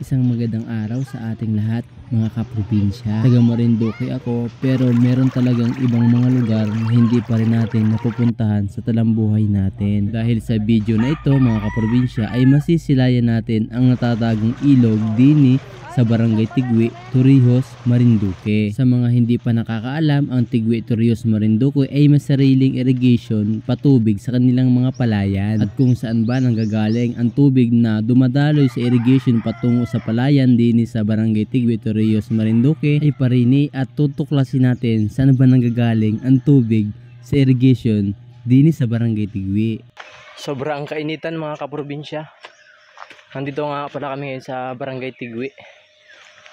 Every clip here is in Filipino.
Isang magandang araw sa ating lahat, mga kaprobinsya. Taga Marinduque ako, pero meron talagang ibang mga lugar na hindi pa rin natin napupuntahan sa talambuhay natin. Dahil sa video na ito, mga kaprobinsya, ay masisilayan natin ang natatagong ilog dini sa Barangay Tigwi, Torrijos, Marinduque. Sa mga hindi pa nakakaalam, ang Tigwi, Torrijos, Marinduque ay may sariling irrigation patubig sa kanilang mga palayan. At kung saan ba nanggagaling ang tubig na dumadaloy sa irrigation patungo sa palayan dini sa Barangay Tigwi, Torrijos, Marinduque ay parini at tutuklasin natin saan ba nanggagaling ang tubig sa irrigation dini sa Barangay Tigwi. Sobrang kainitan, mga kaprobinsya. Nandito nga pala kami ngayon sa Barangay Tigwi.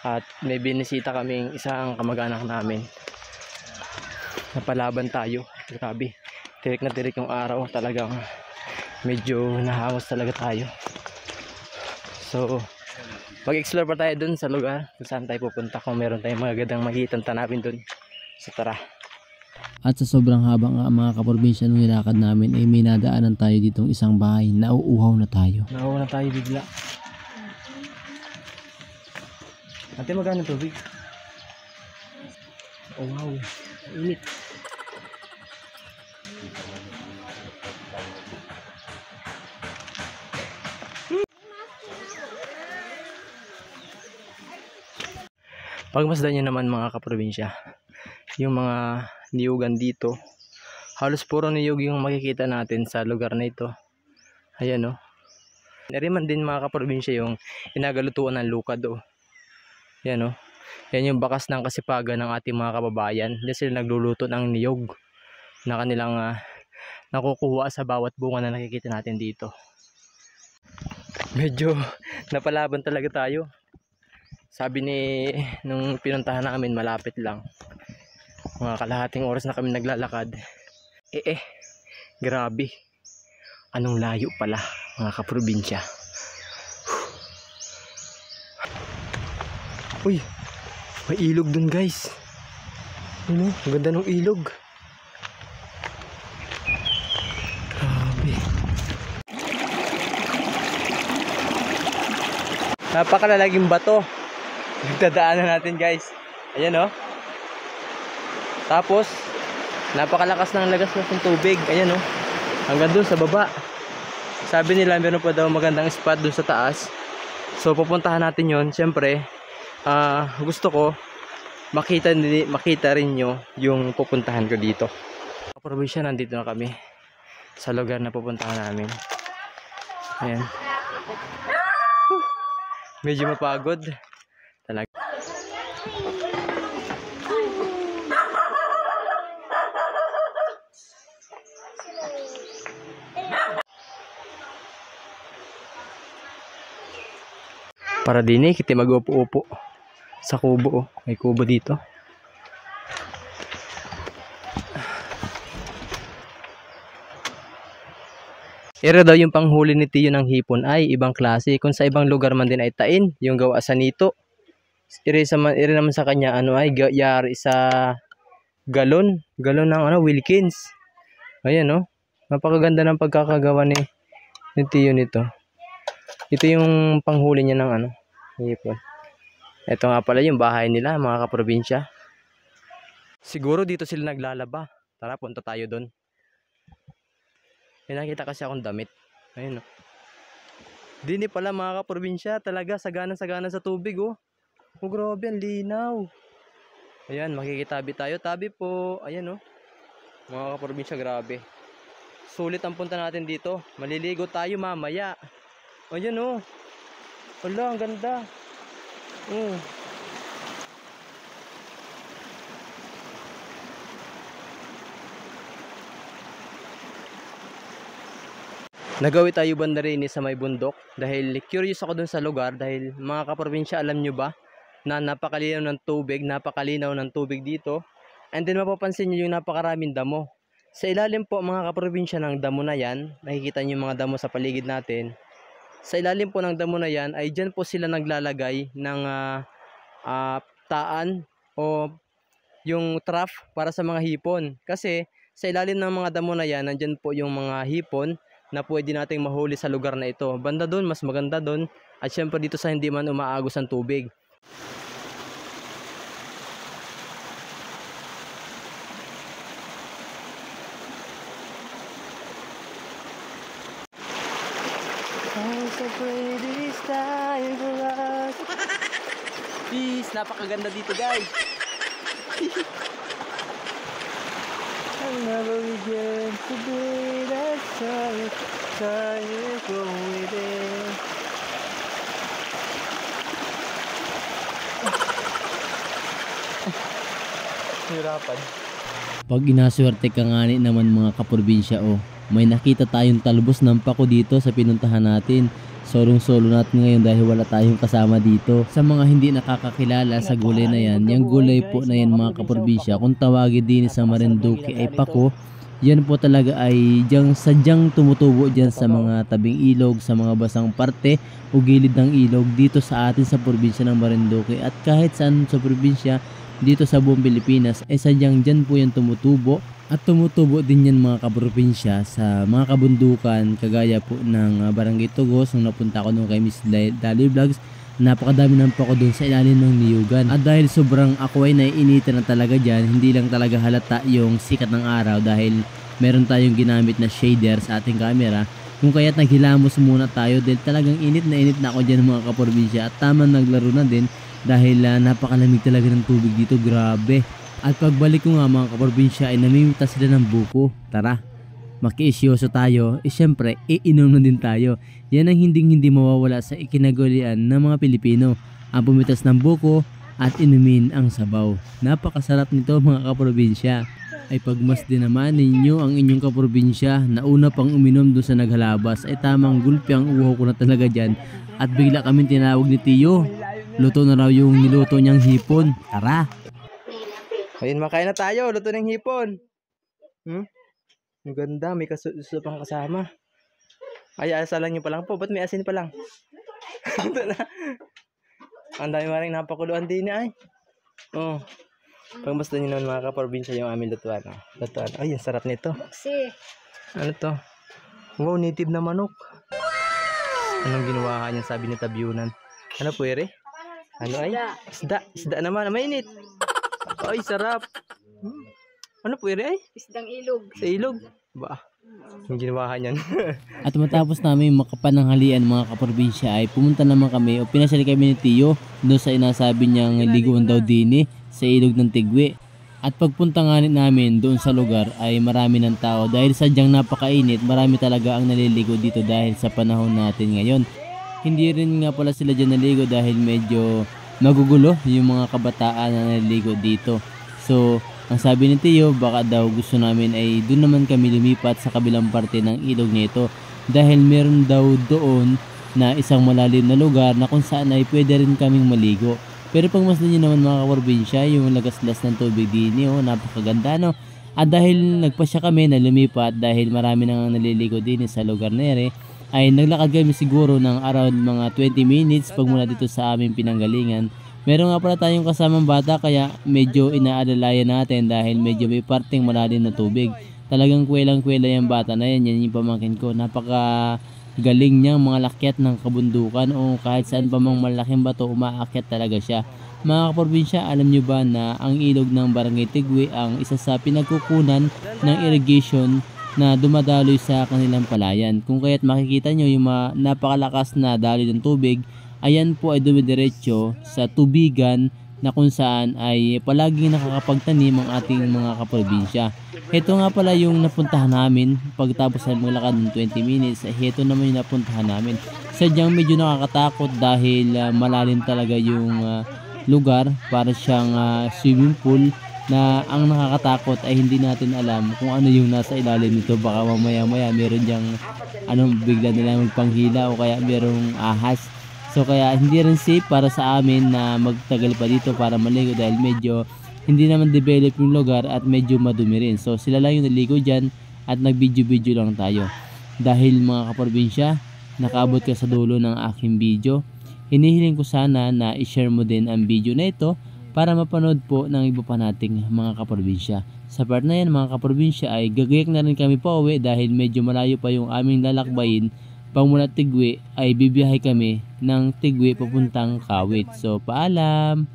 At may binisita kaming isang kamag-anak namin. Napalaban tayo. Grabe. Tirik na tirik yung araw. Talagang medyo nahangos talaga tayo. So, mag-explore pa tayo dun sa lugar kung saan tayo pupunta. Kung meron tayong mga gandang makikitang tanapin dun. So, tara. At sa sobrang habang mga kaprobinsya nung nilakad namin ay may nadaanan tayo ditong isang bahay. Nauuhaw na tayo. Nauuhaw na tayo bigla. Ate, magkano tubig? Oh wow, init. Pagmasdan nyo naman, mga kaprobinsya, yung mga niyugan dito, halos puro niyog yung makikita natin sa lugar na ito. Ayan o. Nariman din, mga kaprobinsya, yung inagalutuan ng lukad o. Yan o. Yan yung bakas ng kasipagan ng ating mga kababayan. Diyan sila nagluluto ng niyog na kanilang nakukuha sa bawat bunga na nakikita natin dito. Medyo napalaban talaga tayo. Sabi nung pinuntahan namin, malapit lang. Mga kalahating oras na kami naglalakad. Grabe. Anong layo pala, mga kaprobinsya. Uy, may ilog dun, guys. Ano? Ang ganda ng ilog. Grabe. Napakalalaging bato. Nagdadaanan natin, guys. Ayan, oh. Tapos, napakalakas ng lagas ng tubig. Ayan, oh. Hanggang dun sa baba. Sabi nila, meron pa daw magandang spot dun sa taas. So, pupuntahan natin yon. Siyempre, gusto ko makita rin nyo yung pupuntahan ko dito. Kaprobinsya, nandito na kami sa lugar na pupuntahan namin. Ayan. Medyo mapagod talaga. Para din kita mag-upo-upo sa kubo, oh. May kubo dito. Ira daw yung panghuli ni Tiyo ng hipon ay ibang klase. Kung sa ibang lugar man din ay tain, yung gawa sa nito. Ira naman sa kanya ay yari sa galon ng Wilkins. Ayan, oh. Napakaganda ng pagkakagawa ni Tiyo nito. Ito yung panghuli niya ng hipon. Ito nga pala yung bahay nila, mga kaprobinsya. Siguro dito sila naglalaba. Tara, punta tayo doon. May nakita kasi akong damit. Ayun, oh. Dini pala, mga kaprobinsya, talaga sagana-sagana sa tubig, oh. Oh, grabe, ang linaw. Ayan, makikitabi tayo. Tabi po. Ayan, oh. Mga kaprobinsya, grabe. Sulit ang punta natin dito. Maliligo tayo mamaya. Ayan, oh. Wala, ang ganda. Nagawi tayo banda rin sa may bundok dahil curious ako dun sa lugar. Dahil, mga kaprobinsya, alam nyo ba na napakalinaw ng tubig dito, and then mapapansin nyo yung napakaraming damo sa ilalim po, mga kaprobinsya, ng damo na yan. Nakikita nyo yung mga damo sa paligid natin. Sa ilalim po ng damo na yan ay dyan po sila naglalagay ng taan o yung trough para sa mga hipon. Kasi sa ilalim ng mga damo na yan, nandyan po yung mga hipon na pwede nating mahuli sa lugar na ito. Banda doon, mas maganda doon, At syempre dito sa hindi man umaagos ang tubig. I'm so pretty this time for us. Peace, napakaganda dito guys. I'll never begin to be that time go within. Hirapan. Pag inaswerte ka nga naman mga kaprobinsya may nakita tayong talbos ng pako dito sa pinuntahan natin. Solong-solo natin ngayon dahil wala tayong kasama dito. Sa mga hindi nakakakilala sa gulay na yan, yung gulay po na yan mga kaprobinsya, kung tawagin din sa Marinduque ay pako, yan po talaga ay sadyang tumutubo dyan sa mga tabing ilog, sa mga basang parte o gilid ng ilog dito sa atin sa probinsya ng Marinduque. At kahit saan sa probinsya dito sa buong Pilipinas, sadyang dyan po yan tumutubo. At tumutubo din yan mga kaprobinsya sa mga kabundukan kagaya po ng Barangay Tugos. Nung napunta ako nung kay Miss Dali Vlogs, napakadami ng pako doon sa ilalim ng niyugan. At dahil sobrang ako ay naiinitan na talaga dyan, hindi lang talaga halata yung sikat ng araw dahil meron tayong ginamit na shader sa ating camera. Kung kaya't naghilamos muna tayo dahil talagang init na ako dyan mga kaprobinsya. At tamang naglaro na din dahil napakalamig talaga ng tubig dito, grabe. At pagbalik ko nga mga kaprobinsya ay namimita sila ng buko. Tara, makiisyoso tayo. Siyempre, iinom na din tayo. Yan ang hindi mawawala sa ikinagawian ng mga Pilipino. Ang pumitas ng buko at inumin ang sabaw. Napakasarap nito mga kaprobinsya. Ay pagmasdan naman ninyo ang inyong kaprobinsya na una pang uminom doon sa naghalabas ay tamang gulpi ang uho ko na talaga dyan. At bigla kaming tinawag ni Tiyo. Luto na raw yung niluto niyang hipon. Tara! Ayun, makain na tayo. Luto ng hipon. Ang ganda. May kasuso pang kasama. Ay, asalan nyo pa lang po. Ba't may asin pa lang? Ito na. Ang dami maring napakuluan din ay. Pagmasdan nyo naman mga kaprobinsya yung aming lutuan. Lutuan. Ay, ang sarap nito. Ano to? Wow, native na manok. Anong ginawa niya sabi ni Tabyunan? Ano po ere? Ano ay? Isda. Isda naman. Mainit. Ay, sarap. Ano po ere ay? Isdang ilog. Sa ilog? Ba? Yung ginawa niyan. At matapos namin makapananghalian mga kaprobinsya ay pumunta naman kami o pinasyal kami ni Tiyo doon sa inasabi niyang liguan daw din sa ilog ng Tigwe. At pagpunta nga namin doon sa lugar ay marami ng tao dahil sadyang napakainit. Marami talaga ang naliligo dito dahil sa panahon natin ngayon. Hindi rin nga pala sila dyan naligo dahil medyo magugulo yung mga kabataan na naliligo dito. So ang sabi ni Tiyo, baka daw gusto namin ay doon naman kami lumipat sa kabilang parte ng ilog nito dahil meron daw doon na isang malalim na lugar na kung saan ay pwede rin kaming maligo. Pero pag masdan nyo naman mga kaprobinsya, yung lagaslas ng tubig din napakaganda no. At dahil nagpasya kami na lumipat dahil marami nang naliligo din sa lugar na ere, ay naglakad kami siguro ng around mga 20 minutes pag mula dito sa aming pinanggalingan. Meron nga pala tayong kasamang bata kaya medyo inaalalayan natin dahil medyo may parteng malalim na tubig. Talagang kwelang-kwela yung bata na yan, yan yung pamangkin ko. Napaka galing niyang mga lakyat ng kabundukan o kahit saan pa mang malaking bato umaakyat talaga siya. Mga kaprobinsya, alam nyo ba na ang ilog ng Barangay Tigwe ang isa sa pinagkukunan ng irrigation na dumadaloy sa kanilang palayan. Kung kaya't makikita nyo yung napakalakas na daloy ng tubig, ayan po ay dumidiretso sa tubigan na kung saan ay palaging nakakapagtanim ang ating mga kaprobinsya. Ito nga pala yung napuntahan namin pagtapos ay maglakad ng 20 minutes. Ito naman yung napuntahan namin. Sadyang medyo nakakatakot dahil malalim talaga yung lugar. Para siyang swimming pool na ang nakakatakot ay hindi natin alam kung ano yung nasa ilalim nito. Baka mamaya meron diyang bigla nila magpanghila o kaya merong ahas. So kaya hindi rin safe para sa amin na magtagal pa dito para maligo dahil medyo hindi naman develop yung lugar at medyo madumi rin. So sila lang yung naligo dyan at nag-video lang tayo. Dahil mga kaprobinsya, nakaabot ka sa dulo ng aking video, hinihiling ko sana na i-share mo din ang video na ito para mapanood po ng iba pa nating mga kaprobinsya. Sa part na yan mga kaprobinsya ay gagayak na rin kami pa uwi dahil medyo malayo pa yung aming lalakbayin pang mula Tigwi ay bibiyahe kami ng Tigwi papuntang Kawit. So paalam!